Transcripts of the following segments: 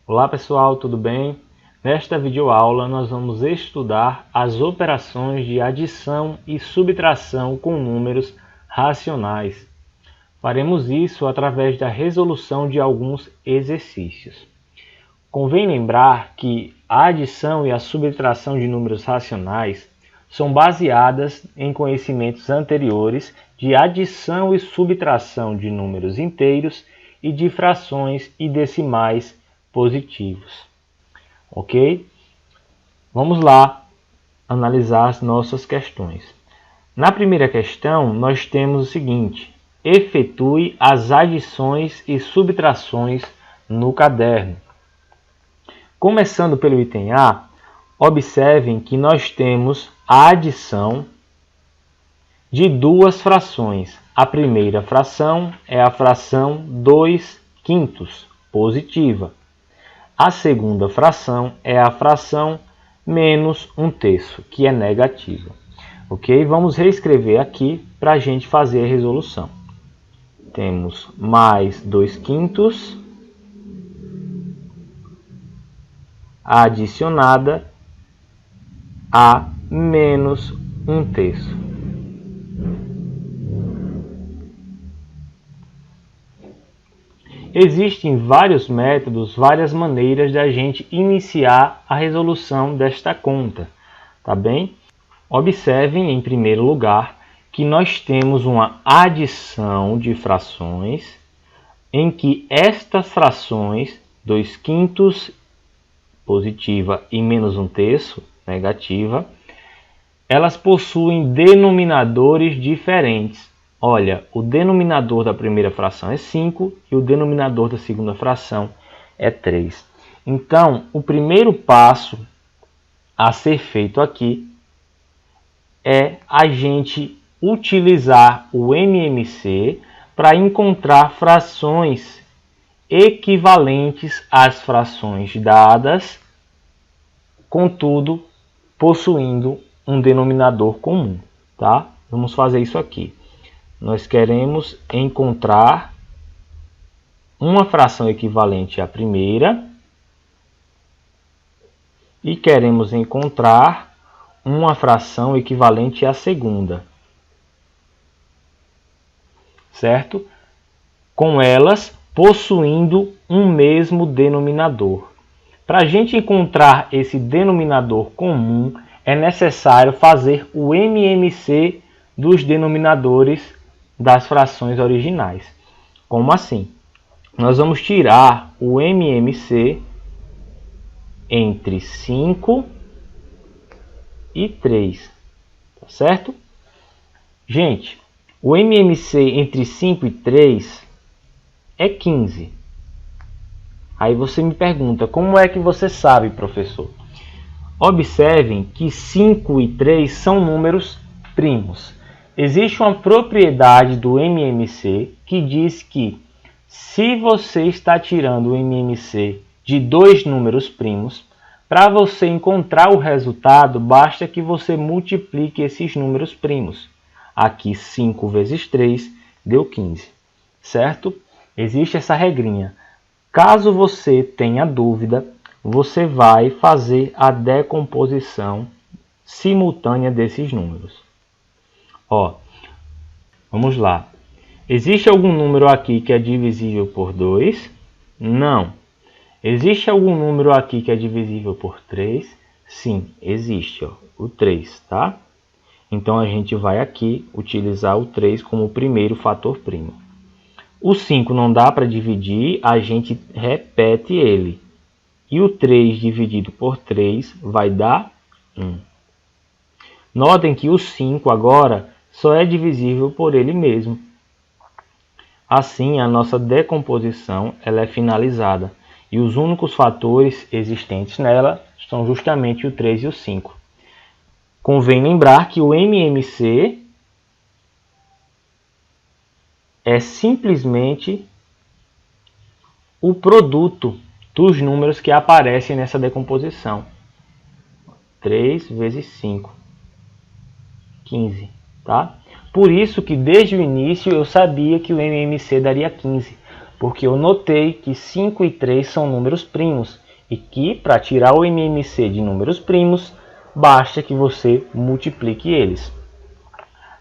Olá pessoal, tudo bem? Nesta videoaula nós vamos estudar as operações de adição e subtração com números racionais. Faremos isso através da resolução de alguns exercícios. Convém lembrar que a adição e a subtração de números racionais são baseadas em conhecimentos anteriores de adição e subtração de números inteiros e de frações e decimais positivos. Ok? Vamos lá analisar as nossas questões. Na primeira questão, nós temos o seguinte: efetue as adições e subtrações no caderno. Começando pelo item A, observem que nós temos a adição de duas frações. A primeira fração é a fração 2/5, positiva. A segunda fração é a fração menos 1/3, que é negativa. Ok? Vamos reescrever aqui para a gente fazer a resolução. Temos mais 2/5 adicionada a menos 1/3. Existem vários métodos, várias maneiras de a gente iniciar a resolução desta conta, tá bem? Observem, em primeiro lugar, que nós temos uma adição de frações em que estas frações, 2/5 positiva e menos 1/3 negativa, elas possuem denominadores diferentes. Olha, o denominador da primeira fração é 5 e o denominador da segunda fração é 3. Então, o primeiro passo a ser feito aqui é a gente utilizar o MMC para encontrar frações equivalentes às frações dadas, contudo, possuindo um denominador comum, tá? Vamos fazer isso aqui. Nós queremos encontrar uma fração equivalente à primeira e queremos encontrar uma fração equivalente à segunda, certo? Com elas possuindo um mesmo denominador. Para a gente encontrar esse denominador comum, é necessário fazer o MMC dos denominadores das frações originais. Como assim? Nós vamos tirar o MMC entre 5 e 3, tá certo? Gente, o MMC entre 5 e 3 é 15. Aí você me pergunta, como é que você sabe, professor? Observem que 5 e 3 são números primos. Existe uma propriedade do MMC que diz que se você está tirando o MMC de dois números primos, para você encontrar o resultado, basta que você multiplique esses números primos. Aqui 5 vezes 3 deu 15, certo? Existe essa regrinha. Caso você tenha dúvida, você vai fazer a decomposição simultânea desses números. Ó, vamos lá. Existe algum número aqui que é divisível por 2? Não. Existe algum número aqui que é divisível por 3? Sim, existe, ó, o 3, tá? Então a gente vai aqui utilizar o 3 como o primeiro fator primo. O 5 não dá para dividir, a gente repete ele. E o 3 dividido por 3 vai dar 1. Notem que o 5 agora só é divisível por ele mesmo. Assim, a nossa decomposição ela é finalizada. E os únicos fatores existentes nela são justamente o 3 e o 5. Convém lembrar que o MMC é simplesmente o produto dos números que aparecem nessa decomposição. 3 vezes 5, 15. Tá? Por isso que desde o início eu sabia que o MMC daria 15. Porque eu notei que 5 e 3 são números primos e que para tirar o MMC de números primos, basta que você multiplique eles.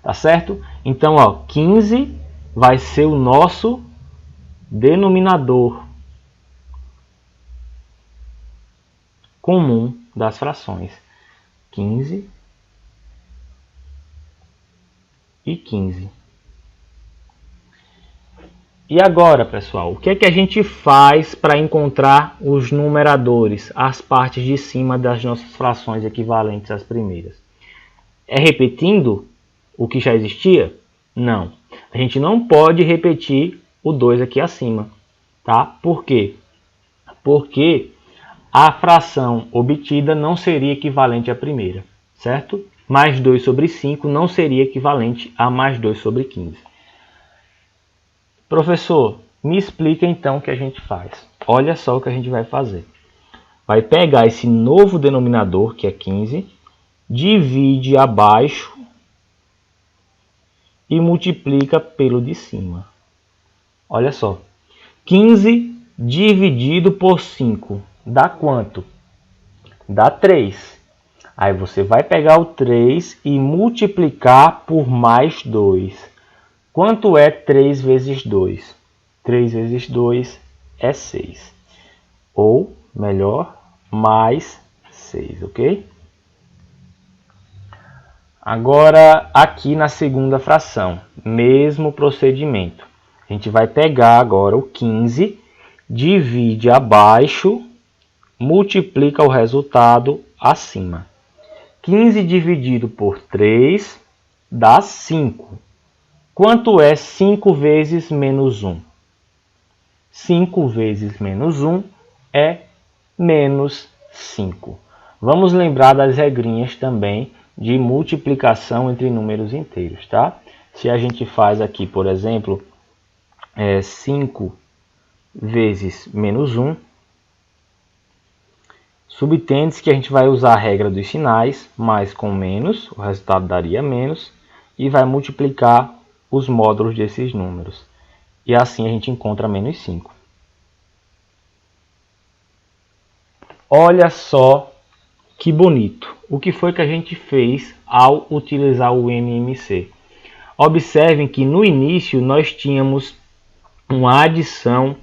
Tá certo? Então, ó, 15 vai ser o nosso denominador comum das frações. 15 e 15. E agora, pessoal, o que é que a gente faz para encontrar os numeradores, as partes de cima das nossas frações equivalentes às primeiras? É repetindo o que já existia? Não. A gente não pode repetir o 2 aqui acima, tá? Por quê? Porque a fração obtida não seria equivalente à primeira, certo? Mais 2 sobre 5 não seria equivalente a mais 2 sobre 15. Professor, me explica então o que a gente faz. Olha só o que a gente vai fazer. Vai pegar esse novo denominador, que é 15, divide abaixo e multiplica pelo de cima. Olha só. 15 dividido por 5 dá quanto? Dá 3. Aí você vai pegar o 3 e multiplicar por mais 2. Quanto é 3 vezes 2? 3 vezes 2 é 6. Ou, melhor, mais 6, ok? Agora, aqui na segunda fração, mesmo procedimento. A gente vai pegar agora o 15, divide abaixo, multiplica o resultado acima. 15 dividido por 3 dá 5. Quanto é 5 vezes menos 1? 5 vezes menos 1 é menos 5. Vamos lembrar das regrinhas também de multiplicação entre números inteiros, tá? Se a gente faz aqui, por exemplo, 5 vezes menos 1, subtende-se que a gente vai usar a regra dos sinais, mais com menos, o resultado daria menos, e vai multiplicar os módulos desses números. E assim a gente encontra menos 5. Olha só que bonito. O que foi que a gente fez ao utilizar o MMC? Observem que no início nós tínhamos uma adição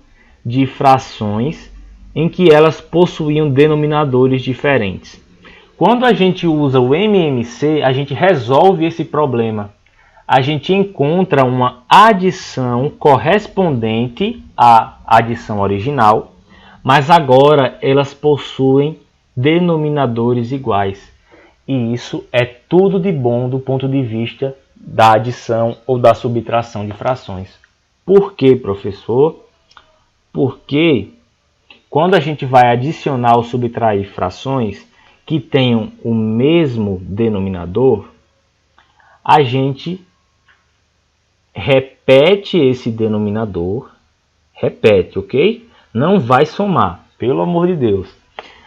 de frações em que elas possuíam denominadores diferentes. Quando a gente usa o MMC, a gente resolve esse problema. A gente encontra uma adição correspondente à adição original, mas agora elas possuem denominadores iguais. E isso é tudo de bom do ponto de vista da adição ou da subtração de frações. Por quê, professor? Porque quando a gente vai adicionar ou subtrair frações que tenham o mesmo denominador, a gente repete esse denominador, repete, ok? Não vai somar, pelo amor de Deus.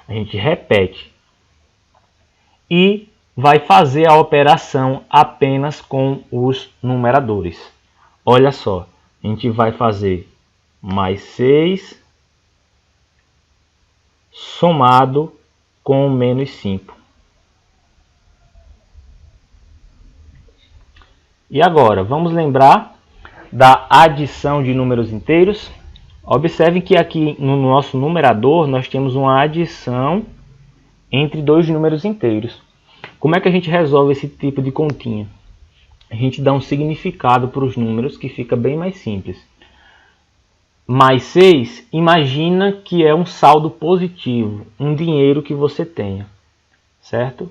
A gente repete e vai fazer a operação apenas com os numeradores. Olha só, a gente vai fazer mais 6 somado com menos 5. E agora, vamos lembrar da adição de números inteiros. Observem que aqui no nosso numerador nós temos uma adição entre dois números inteiros. Como é que a gente resolve esse tipo de continha? A gente dá um significado para os números que fica bem mais simples. Mais 6, imagina que é um saldo positivo, um dinheiro que você tenha, certo?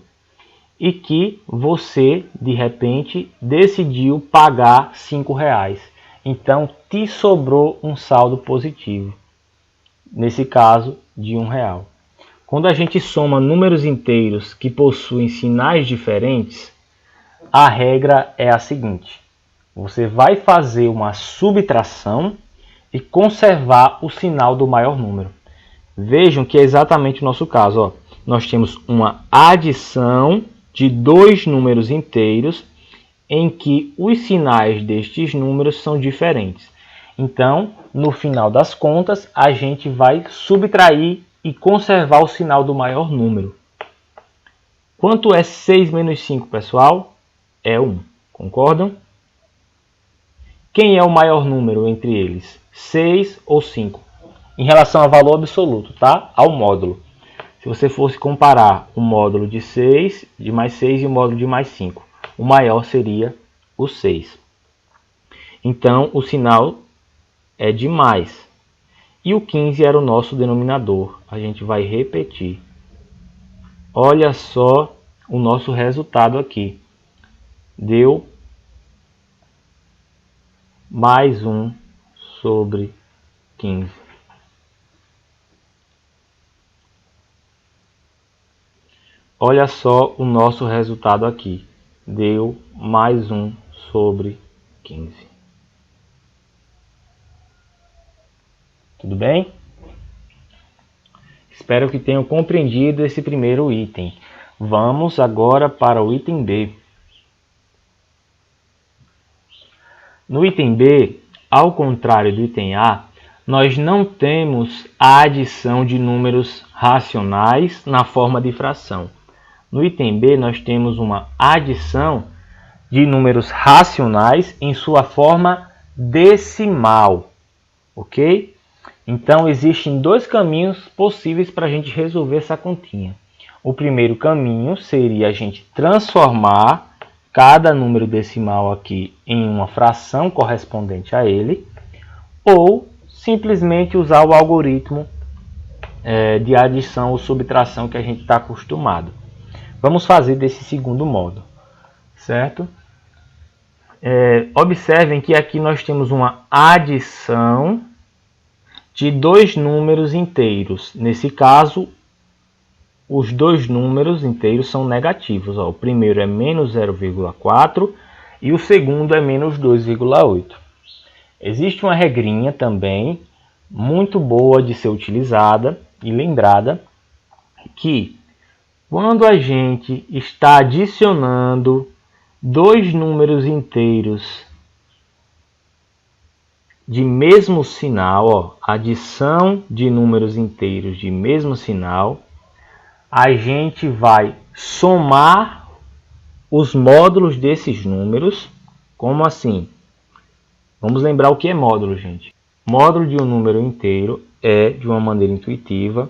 E que você, de repente, decidiu pagar R$5. Então, te sobrou um saldo positivo, nesse caso, de R$1. Quando a gente soma números inteiros que possuem sinais diferentes, a regra é a seguinte: você vai fazer uma subtração e conservar o sinal do maior número. Vejam que é exatamente o nosso caso. Ó. Nós temos uma adição de dois números inteiros em que os sinais destes números são diferentes. Então, no final das contas, a gente vai subtrair e conservar o sinal do maior número. Quanto é 6 menos 5, pessoal? É 1. Concordam? Quem é o maior número entre eles? 6 ou 5? Em relação ao valor absoluto, tá? Ao módulo. Se você fosse comparar o módulo de 6, de mais 6 e o módulo de mais 5, o maior seria o 6. Então, o sinal é de mais. E o 15 era o nosso denominador. A gente vai repetir. Olha só o nosso resultado aqui. Deu mais 1 sobre 15. Olha só o nosso resultado aqui. Deu mais 1 sobre 15. Tudo bem? Espero que tenham compreendido esse primeiro item. Vamos agora para o item B. No item B, ao contrário do item A, nós não temos a adição de números racionais na forma de fração. No item B, nós temos uma adição de números racionais em sua forma decimal, ok? Então, existem dois caminhos possíveis para a gente resolver essa continha. O primeiro caminho seria a gente transformar cada número decimal aqui em uma fração correspondente a ele, ou simplesmente usar o algoritmo de adição ou subtração que a gente está acostumado. Vamos fazer desse segundo modo, certo? Observem que aqui nós temos uma adição de dois números inteiros. Nesse caso, os dois números inteiros são negativos. O primeiro é menos 0,4 e o segundo é menos 2,8. Existe uma regrinha também muito boa de ser utilizada e lembrada, que quando a gente está adicionando dois números inteiros de mesmo sinal, adição de números inteiros de mesmo sinal, a gente vai somar os módulos desses números. Como assim? Vamos lembrar o que é módulo, gente. Módulo de um número inteiro é, de uma maneira intuitiva,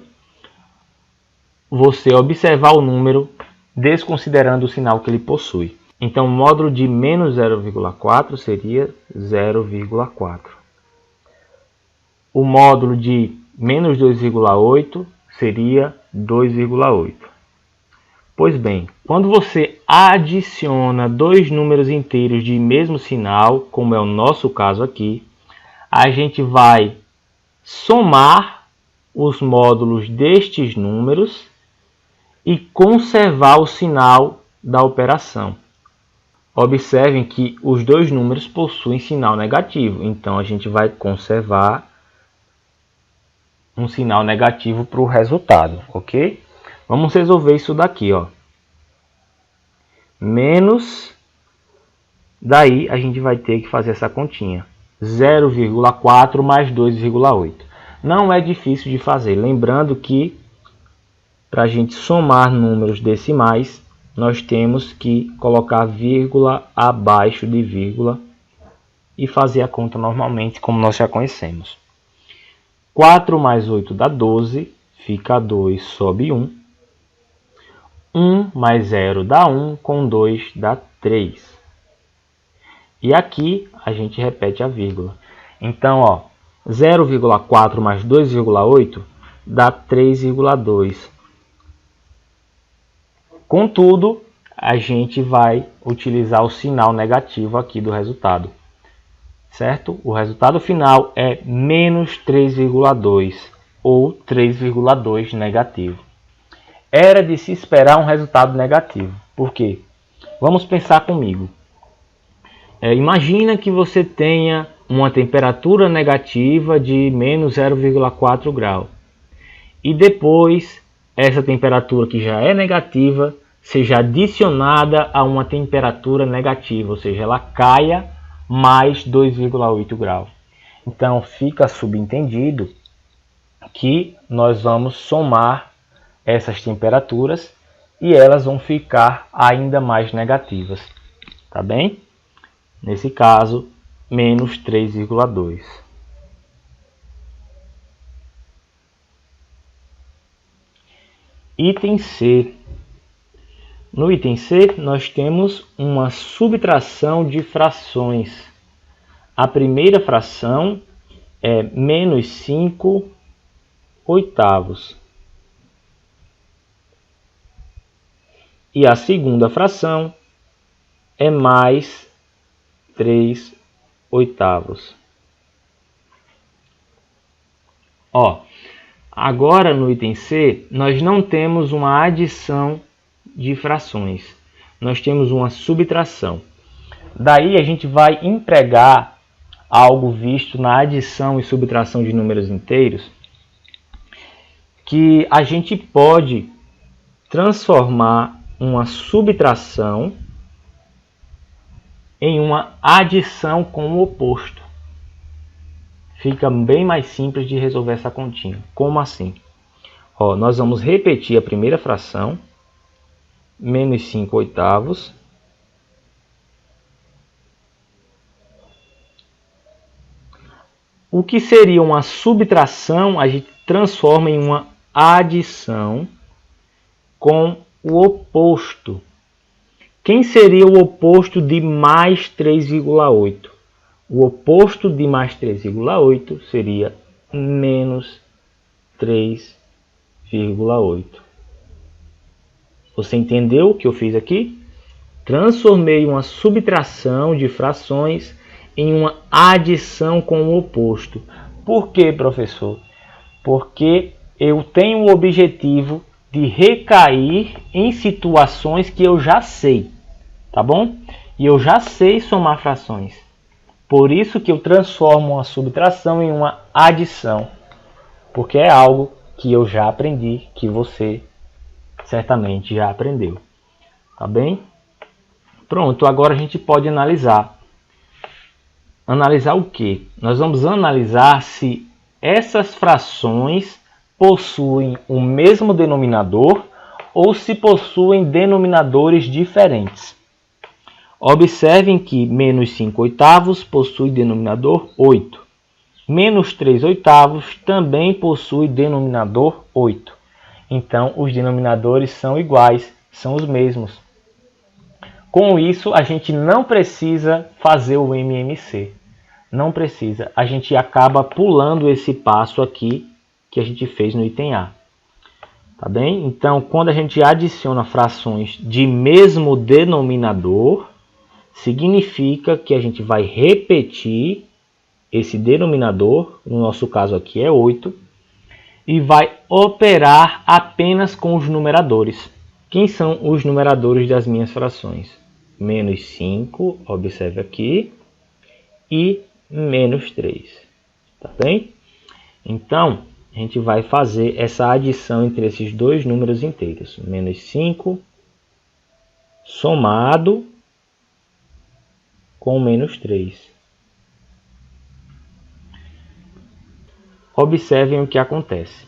você observar o número desconsiderando o sinal que ele possui. Então, o módulo de menos 0,4 seria 0,4. O módulo de menos 2,8 seria 2,8. Pois bem, quando você adiciona dois números inteiros de mesmo sinal, como é o nosso caso aqui, a gente vai somar os módulos destes números e conservar o sinal da operação. Observem que os dois números possuem sinal negativo, então a gente vai conservar um sinal negativo para o resultado, ok? Vamos resolver isso daqui, menos, daí a gente vai ter que fazer essa continha, 0,4 mais 2,8. Não é difícil de fazer, lembrando que para a gente somar números decimais, nós temos que colocar vírgula abaixo de vírgula e fazer a conta normalmente, como nós já conhecemos. 4 mais 8 dá 12, fica 2, sobe 1. 1 mais 0 dá 1, com 2 dá 3. E aqui a gente repete a vírgula. Então, 0,4 mais 2,8 dá 3,2. Contudo, a gente vai utilizar o sinal negativo aqui do resultado. Certo? O resultado final é menos 3,2 ou 3,2 negativo. Era de se esperar um resultado negativo. Por quê? Vamos pensar comigo. Imagina que você tenha uma temperatura negativa de menos 0,4 grau. E depois, essa temperatura que já é negativa seja adicionada a uma temperatura negativa, ou seja, ela caia mais 2,8 graus. Então fica subentendido que nós vamos somar essas temperaturas e elas vão ficar ainda mais negativas, tá bem? Nesse caso, menos 3,2. Item C. No item C, nós temos uma subtração de frações. A primeira fração é menos 5 oitavos. E a segunda fração é mais 3 oitavos. Agora no item C, nós não temos uma adição de frações. Nós temos uma subtração. Daí a gente vai empregar algo visto na adição e subtração de números inteiros, que a gente pode transformar uma subtração em uma adição com o oposto. Fica bem mais simples de resolver essa continha. Como assim? Nós vamos repetir a primeira fração, menos 5 oitavos, o que seria uma subtração, a gente transforma em uma adição com o oposto. Quem seria o oposto de mais 3,8? O oposto de mais 3,8 seria menos 3,8. Você entendeu o que eu fiz aqui? Transformei uma subtração de frações em uma adição com o oposto. Por quê, professor? Porque eu tenho o objetivo de recair em situações que eu já sei, tá bom? E eu já sei somar frações. Por isso que eu transformo uma subtração em uma adição, porque é algo que eu já aprendi, que você certamente já aprendeu, tá bem? Pronto, agora a gente pode analisar. Analisar o quê? Nós vamos analisar se essas frações possuem o mesmo denominador ou se possuem denominadores diferentes. Observem que menos 5 oitavos possui denominador 8. Menos 3 oitavos também possui denominador 8. Então, os denominadores são iguais, são os mesmos. Com isso, a gente não precisa fazer o MMC. Não precisa. A gente acaba pulando esse passo aqui que a gente fez no item A. Tá bem? Então, quando a gente adiciona frações de mesmo denominador, significa que a gente vai repetir esse denominador, no nosso caso aqui é 8, e vai operar apenas com os numeradores. Quem são os numeradores das minhas frações? Menos 5, observe aqui, e menos 3. Tá bem? Então, a gente vai fazer essa adição entre esses dois números inteiros. Menos 5 somado com menos 3. Observem o que acontece.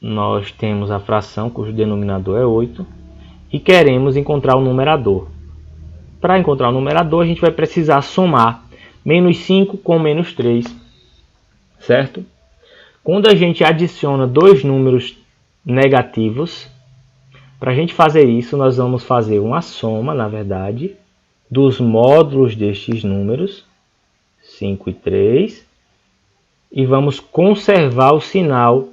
Nós temos a fração cujo denominador é 8 e queremos encontrar o numerador. Para encontrar o numerador, a gente vai precisar somar menos 5 com menos 3, certo? Quando a gente adiciona dois números negativos, para a gente fazer isso, nós vamos fazer uma soma, na verdade, dos módulos destes números, 5 e 3, e vamos conservar o sinal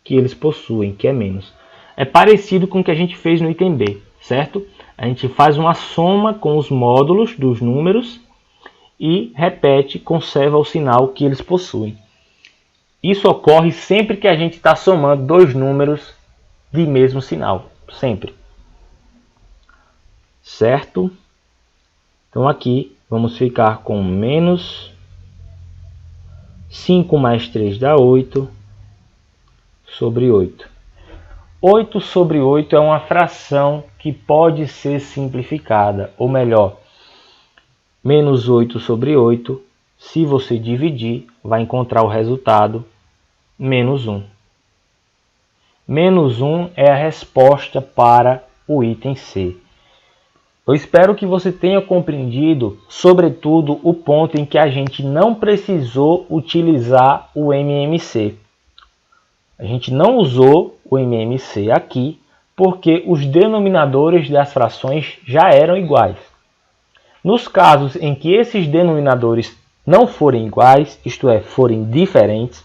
que eles possuem, que é menos. É parecido com o que a gente fez no item B, certo? A gente faz uma soma com os módulos dos números e repete, conserva o sinal que eles possuem. Isso ocorre sempre que a gente está somando dois números de mesmo sinal, sempre. Certo? Então aqui vamos ficar com menos 5 mais 3 dá 8 sobre 8. 8 sobre 8 é uma fração que pode ser simplificada, ou melhor, menos 8 sobre 8 Se você dividir, vai encontrar o resultado menos 1. Menos 1 é a resposta para o item C. Eu espero que você tenha compreendido, sobretudo, o ponto em que a gente não precisou utilizar o MMC. A gente não usou o MMC aqui, porque os denominadores das frações já eram iguais. Nos casos em que esses denominadores não forem iguais, isto é, forem diferentes,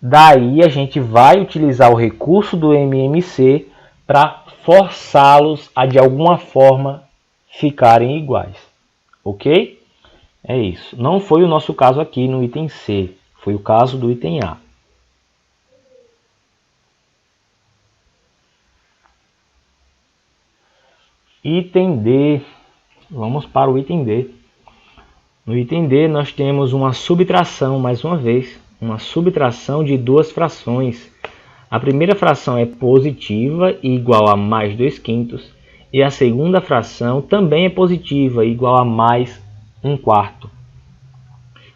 daí a gente vai utilizar o recurso do MMC para forçá-los a, de alguma forma, ficarem iguais. Ok? É isso. Não foi o nosso caso aqui no item C, foi o caso do item A. Item D. Vamos para o item D. No item D nós temos uma subtração, mais uma vez, uma subtração de duas frações. A primeira fração é positiva e igual a mais 2/5, e a segunda fração também é positiva e igual a mais 1/4.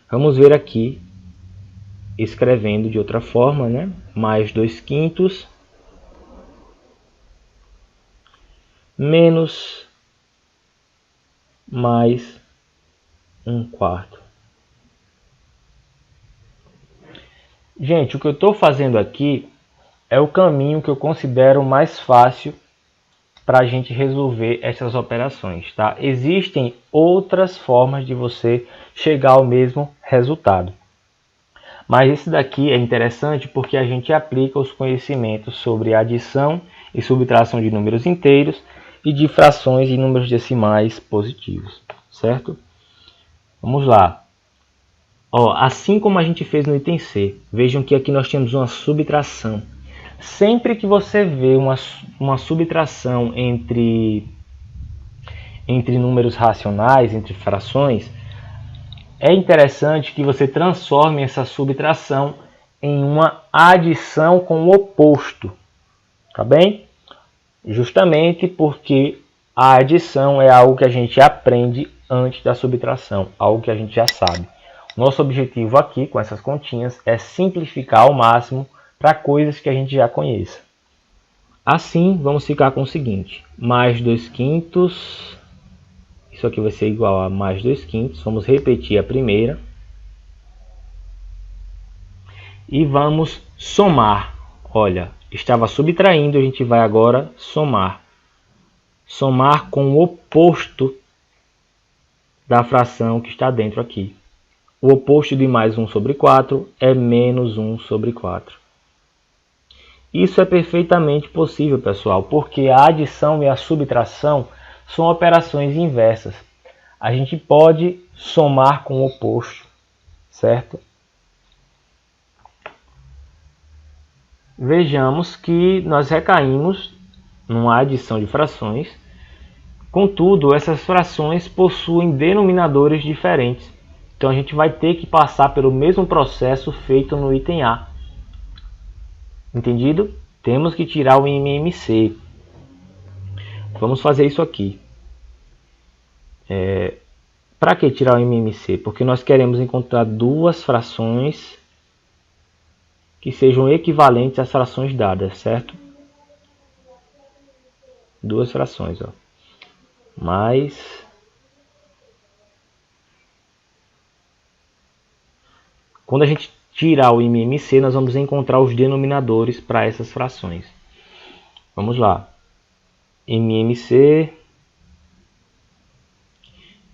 Vamos ver aqui, escrevendo de outra forma, né? Mais 2/5 menos mais 1/4. Gente, o que eu estou fazendo aqui é o caminho que eu considero mais fácil para a gente resolver essas operações, tá? Existem outras formas de você chegar ao mesmo resultado. Mas esse daqui é interessante porque a gente aplica os conhecimentos sobre adição e subtração de números inteiros e de frações e números decimais positivos, certo? Vamos lá. Ó, assim como a gente fez no item C, vejam que aqui nós temos uma subtração. Sempre que você vê uma subtração entre números racionais, entre frações, é interessante que você transforme essa subtração em uma adição com o oposto, tá bem? Justamente porque a adição é algo que a gente aprende antes da subtração, algo que a gente já sabe. Nosso objetivo aqui com essas continhas é simplificar ao máximo para coisas que a gente já conheça. Assim, vamos ficar com o seguinte, mais 2/5, isso aqui vai ser igual a mais 2/5, vamos repetir a primeira. E vamos somar, olha, estava subtraindo, a gente vai agora somar. Somar com o oposto da fração que está dentro aqui. O oposto de mais 1/4 é menos 1/4. Isso é perfeitamente possível, pessoal, porque a adição e a subtração são operações inversas. A gente pode somar com o oposto, certo? Vejamos que nós recaímos numa adição de frações. Contudo, essas frações possuem denominadores diferentes. Então a gente vai ter que passar pelo mesmo processo feito no item A. Entendido? Temos que tirar o MMC. Vamos fazer isso aqui. Para que tirar o MMC? Porque nós queremos encontrar duas frações que sejam equivalentes às frações dadas, certo? Duas frações, ó. Mais quando a gente tirar o MMC, nós vamos encontrar os denominadores para essas frações. Vamos lá. MMC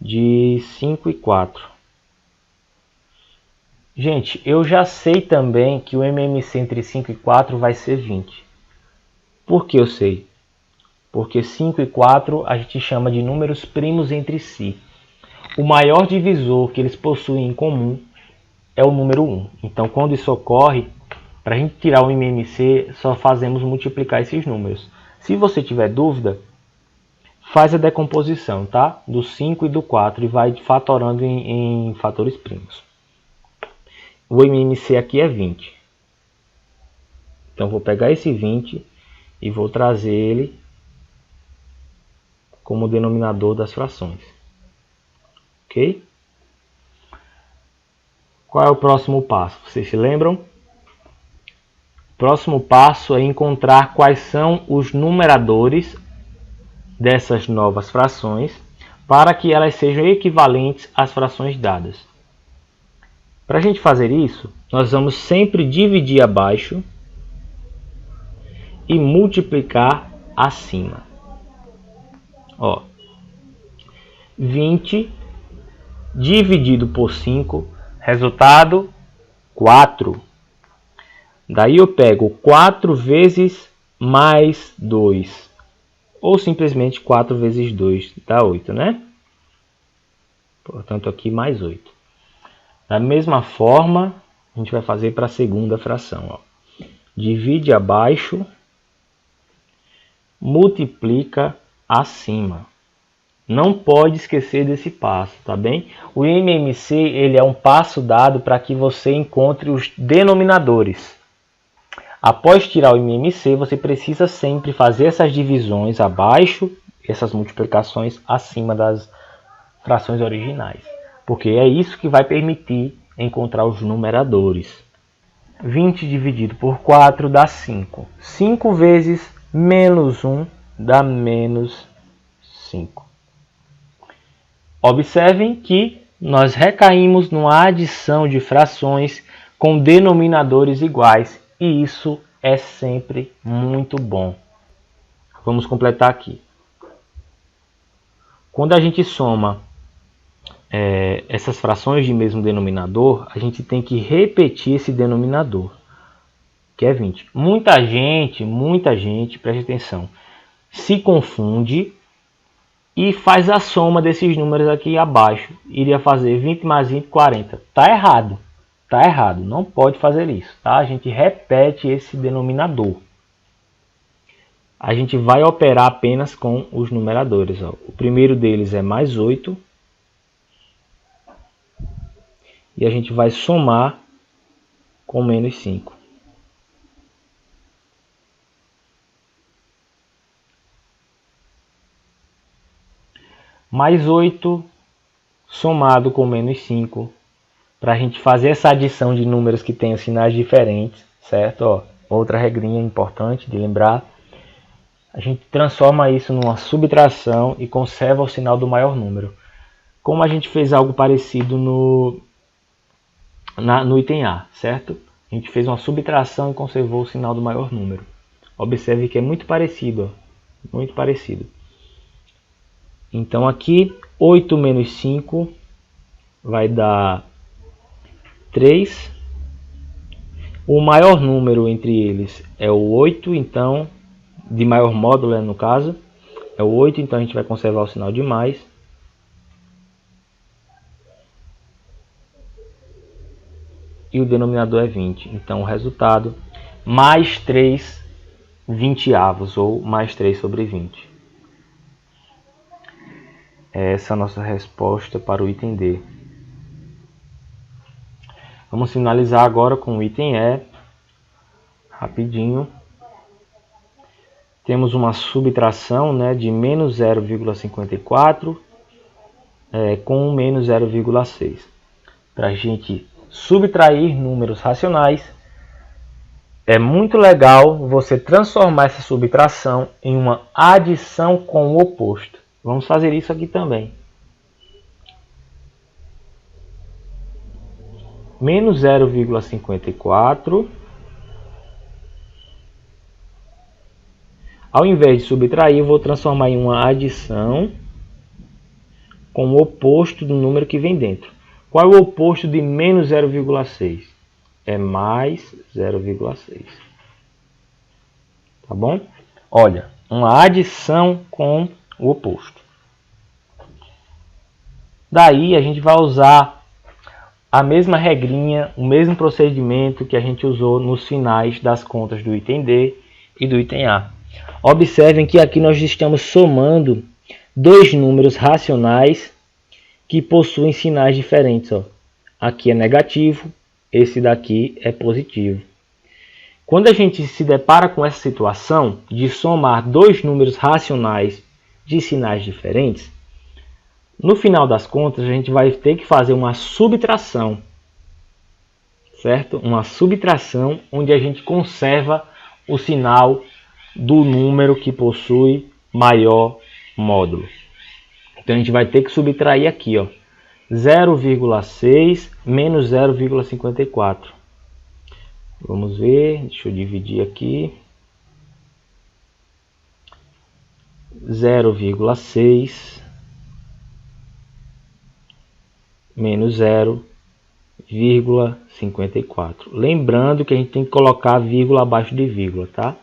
de 5/4. Gente, eu já sei também que o MMC entre 5/4 vai ser 20. Por que eu sei? Porque 5/4 a gente chama de números primos entre si. O maior divisor que eles possuem em comum é o número 1. Então, quando isso ocorre, para a gente tirar o MMC, só fazemos multiplicar esses números. Se você tiver dúvida, faz a decomposição, tá? Do 5 e do 4 e vai fatorando em fatores primos. O MMC aqui é 20. Então, vou pegar esse 20 e vou trazer ele como denominador das frações. Ok? Qual é o próximo passo? Vocês se lembram? O próximo passo é encontrar quais são os numeradores dessas novas frações para que elas sejam equivalentes às frações dadas. Para a gente fazer isso, nós vamos sempre dividir abaixo e multiplicar acima. Ó, 20 dividido por 5, resultado 4. Daí eu pego 4 vezes mais 2. Ou simplesmente 4 vezes 2 dá 8, né? Portanto, aqui mais 8. Da mesma forma, a gente vai fazer para a segunda fração. Ó. Divide abaixo, multiplica acima. Não pode esquecer desse passo, tá bem? O MMC ele é um passo dado para que você encontre os denominadores. Após tirar o MMC, você precisa sempre fazer essas divisões abaixo, essas multiplicações acima das frações originais. Porque é isso que vai permitir encontrar os numeradores. 20 dividido por 4 dá 5. 5 vezes menos 1 dá menos 5. Observem que nós recaímos numa adição de frações com denominadores iguais. E isso é sempre muito bom. Vamos completar aqui. Quando a gente soma essas frações de mesmo denominador, a gente tem que repetir esse denominador, que é 20. Muita gente, preste atenção, se confunde e faz a soma desses números aqui abaixo. Iria fazer 20 mais 20, 40. Tá errado. Tá errado, não pode fazer isso, tá? A gente repete esse denominador. A gente vai operar apenas com os numeradores. Ó. O primeiro deles é mais 8. E a gente vai somar com menos 5. Mais 8 somado com menos 5. Para a gente fazer essa adição de números que tenham sinais diferentes, certo? Ó, outra regrinha importante de lembrar. A gente transforma isso numa subtração e conserva o sinal do maior número. Como a gente fez algo parecido no item A, certo? A gente fez uma subtração e conservou o sinal do maior número. Observe que é muito parecido, ó, muito parecido. Então aqui, 8 menos 5 vai dar 3. O maior número entre eles é o 8, então, de maior módulo, no caso, é o 8, então a gente vai conservar o sinal de mais. E o denominador é 20. Então o resultado, mais 3 vinteavos, ou mais 3 sobre 20. Essa é a nossa resposta para o item D. Vamos finalizar agora com o item E. Rapidinho. Temos uma subtração, né, de menos 0,54 com menos 0,6. Para a gente subtrair números racionais, é muito legal você transformar essa subtração em uma adição com o oposto. Vamos fazer isso aqui também. Menos 0,54. Ao invés de subtrair, eu vou transformar em uma adição com o oposto do número que vem dentro. Qual é o oposto de menos 0,6? É mais 0,6. Tá bom? Olha, uma adição com o oposto. Daí a gente vai usar a mesma regrinha, o mesmo procedimento que a gente usou nos finais das contas do item D e do item A. Observem que aqui nós estamos somando dois números racionais que possuem sinais diferentes. Ó. Aqui é negativo, esse daqui é positivo. Quando a gente se depara com essa situação de somar dois números racionais de sinais diferentes, no final das contas a gente vai ter que fazer uma subtração. certo? Uma subtração onde a gente conserva o sinal do número que possui maior módulo. Então a gente vai ter que subtrair aqui, ó, 0,6 menos 0,54. Vamos ver, deixa eu dividir aqui. 0,6 menos 0,54. Lembrando que a gente tem que colocar vírgula abaixo de vírgula, tá?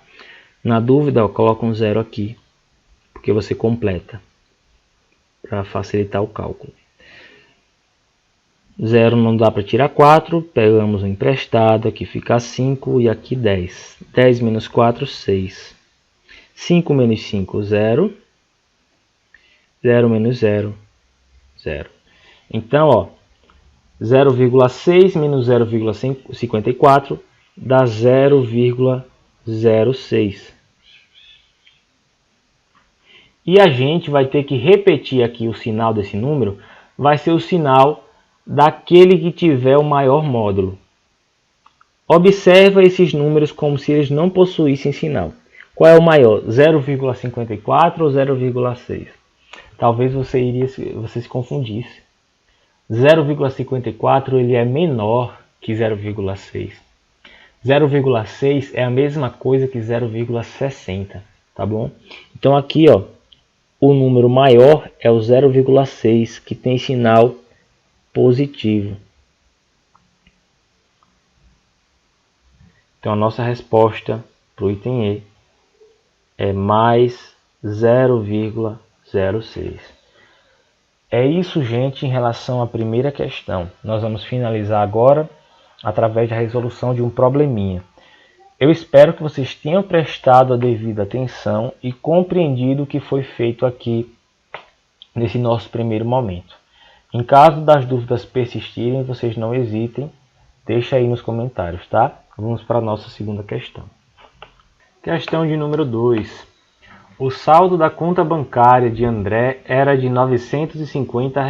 Na dúvida, ó, coloca um zero aqui, porque você completa, para facilitar o cálculo. 0 não dá para tirar 4, pegamos o emprestado, aqui fica 5 e aqui 10. 10 menos 4, 6. 5 menos 5, 0. 0 menos 0, 0. Então, ó, 0,6 menos 0,54 dá 0,06. E a gente vai ter que repetir aqui o sinal desse número, vai ser o sinal daquele que tiver o maior módulo. Observa esses números como se eles não possuíssem sinal. Qual é o maior? 0,54 ou 0,6? Talvez você se confundisse. 0,54 ele é menor que 0,6. 0,6 é a mesma coisa que 0,60, tá bom? Então aqui, ó, o número maior é o 0,6, que tem sinal positivo. Então a nossa resposta para o item E é mais 0,06. É isso, gente, em relação à primeira questão. Nós vamos finalizar agora através da resolução de um probleminha. Eu espero que vocês tenham prestado a devida atenção e compreendido o que foi feito aqui nesse nosso primeiro momento. Em caso das dúvidas persistirem, vocês não hesitem, deixa aí nos comentários, tá? Vamos para a nossa segunda questão. Questão de número 2. O saldo da conta bancária de André era de R$ 950.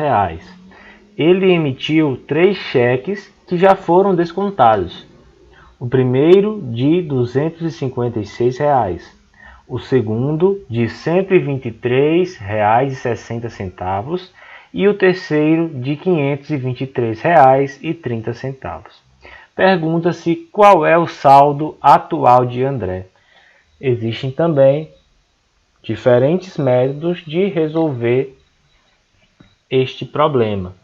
Ele emitiu 3 cheques que já foram descontados. O primeiro de R$ 256, o segundo de R$ 123,60 e o terceiro de R$ 523,30. Pergunta-se qual é o saldo atual de André. Existem também diferentes métodos de resolver este problema.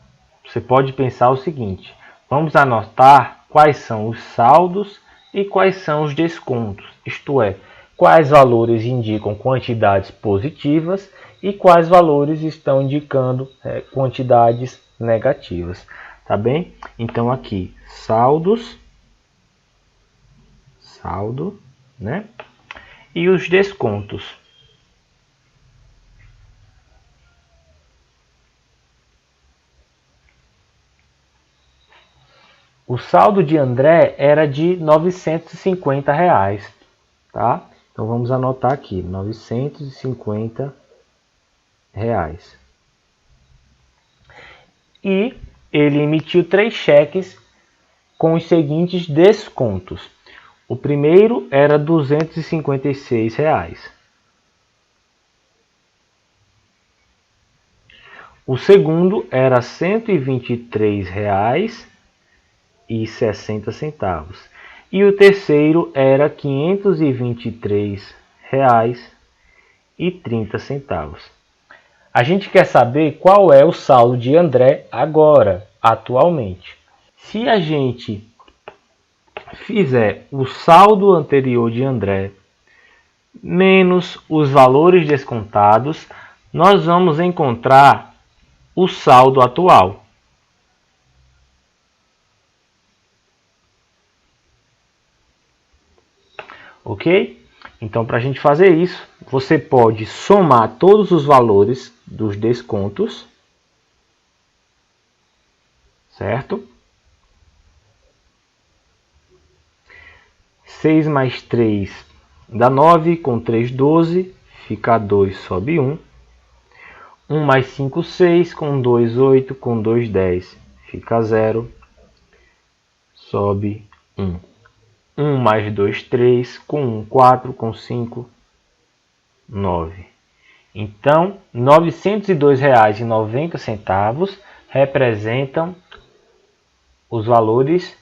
Você pode pensar o seguinte: vamos anotar quais são os saldos e quais são os descontos, isto é, quais valores indicam quantidades positivas e quais valores estão indicando quantidades negativas, tá bem? Então aqui, saldo, né? E os descontos. O saldo de André era de R$ 950, tá? Então vamos anotar aqui, R$ 950. E ele emitiu 3 cheques com os seguintes descontos. O primeiro era R$ 256. O segundo era R$ 123,60. E o terceiro era R$ 523,30. A gente quer saber qual é o saldo de André agora, atualmente. Se a gente fizer o saldo anterior de André menos os valores descontados, nós vamos encontrar o saldo atual. Ok? Então, para a gente fazer isso, você pode somar todos os valores dos descontos, certo? 6 mais 3 dá 9, com 3, 12, fica 2, sobe 1. 1 mais 5, 6, com 2, 8, com 2, 10, fica 0, sobe 1. 1 mais 2, 3. Com 1, 4. Com 5, 9. Então, R$ 902,90 representam os valores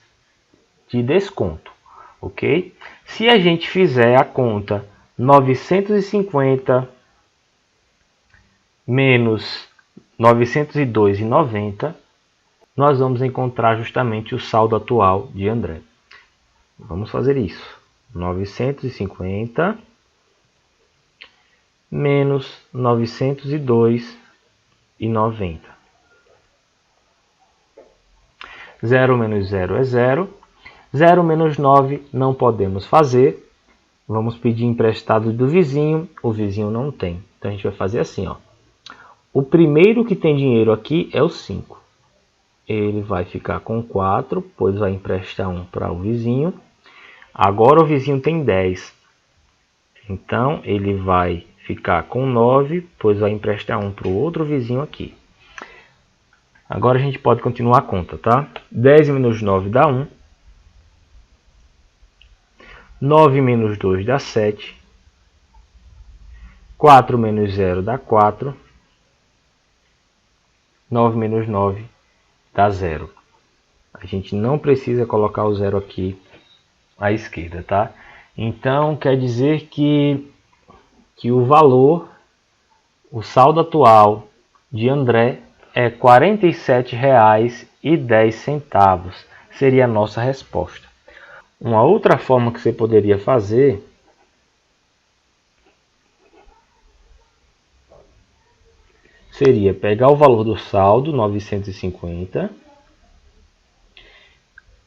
de desconto, ok? Se a gente fizer a conta 950 menos 902,90, nós vamos encontrar justamente o saldo atual de André. Vamos fazer isso. 950 menos 902,90. 0 menos 0 é 0. 0 menos 9 não podemos fazer. Vamos pedir emprestado do vizinho. O vizinho não tem. Então a gente vai fazer assim, ó. O primeiro que tem dinheiro aqui é o 5. Ele vai ficar com 4, pois vai emprestar 1 para o vizinho. Agora o vizinho tem 10. Então ele vai ficar com 9, pois vai emprestar 1 para o outro vizinho aqui. Agora a gente pode continuar a conta, tá? 10 menos 9 dá 1. 9 menos 2 dá 7. 4 menos 0 dá 4. 9 menos 9 dá 0. A gente não precisa colocar o 0 aqui à esquerda, tá? Então quer dizer que o valor, o saldo atual de André é R$ 47,10. Seria a nossa resposta. Uma outra forma que você poderia fazer seria pegar o valor do saldo, 950,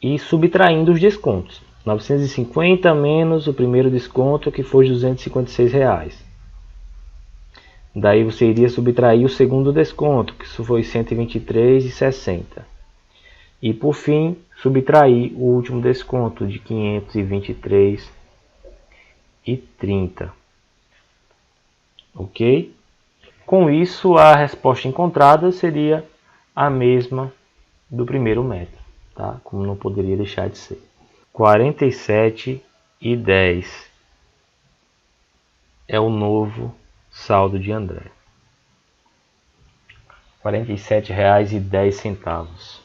e subtraindo os descontos. 950 menos o primeiro desconto, que foi R$ 256. Daí você iria subtrair o segundo desconto, que foi R$ 123,60. E por fim, subtrair o último desconto de R$ 523,30. Ok? Com isso, a resposta encontrada seria a mesma do primeiro método, tá? Como não poderia deixar de ser. 47,10 é o novo saldo de André. R$ 47,10.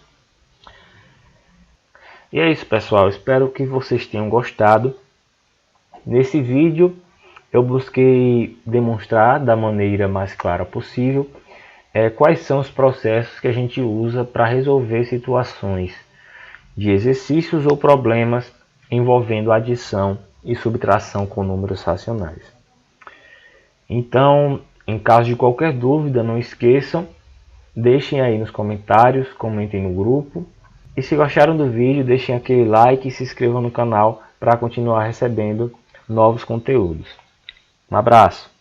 E é isso, pessoal. Espero que vocês tenham gostado. Nesse vídeo eu busquei demonstrar da maneira mais clara possível quais são os processos que a gente usa para resolver situações de exercícios ou problemas envolvendo adição e subtração com números racionais. Então, em caso de qualquer dúvida, não esqueçam, deixem aí nos comentários, comentem no grupo. E se gostaram do vídeo, deixem aquele like e se inscrevam no canal para continuar recebendo novos conteúdos. Um abraço!